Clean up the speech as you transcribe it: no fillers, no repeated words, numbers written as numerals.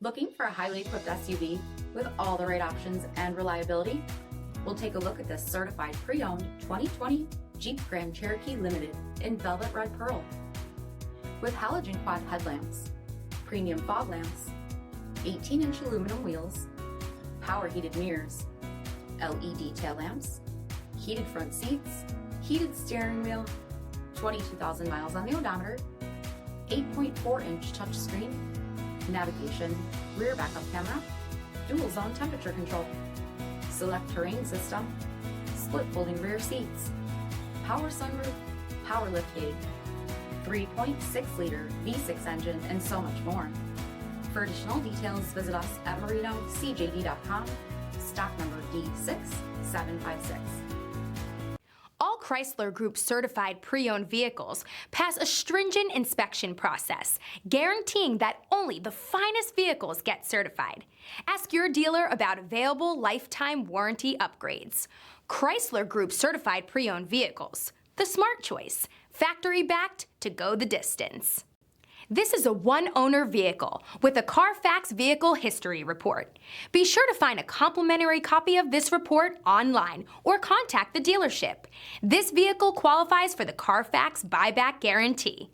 Looking for a highly equipped SUV with all the right options and reliability? We'll take a look at this certified pre-owned 2020 Jeep Grand Cherokee Limited in Velvet Red Pearl. With halogen quad headlamps, premium fog lamps, 18-inch aluminum wheels, power heated mirrors, LED tail lamps, heated front seats, heated steering wheel, 22,000 miles on the odometer, 8.4-inch touchscreen, navigation, rear backup camera, dual zone temperature control, SELEC-TERRAIN system, split folding rear seats, power sunroof, power liftgate, 3.6-liter V6 engine, and so much more. For additional details, visit us at marinocjd.com, stock number D6756. All Chrysler Group certified pre-owned vehicles pass a stringent inspection process, guaranteeing that only the finest vehicles get certified. Ask your dealer about available lifetime warranty upgrades. Chrysler Group certified pre-owned vehicles, the smart choice, factory backed to go the distance. This is a one-owner vehicle with a CARFAX vehicle history report. Be sure to find a complimentary copy of this report online or contact the dealership. This vehicle qualifies for the CARFAX buyback guarantee.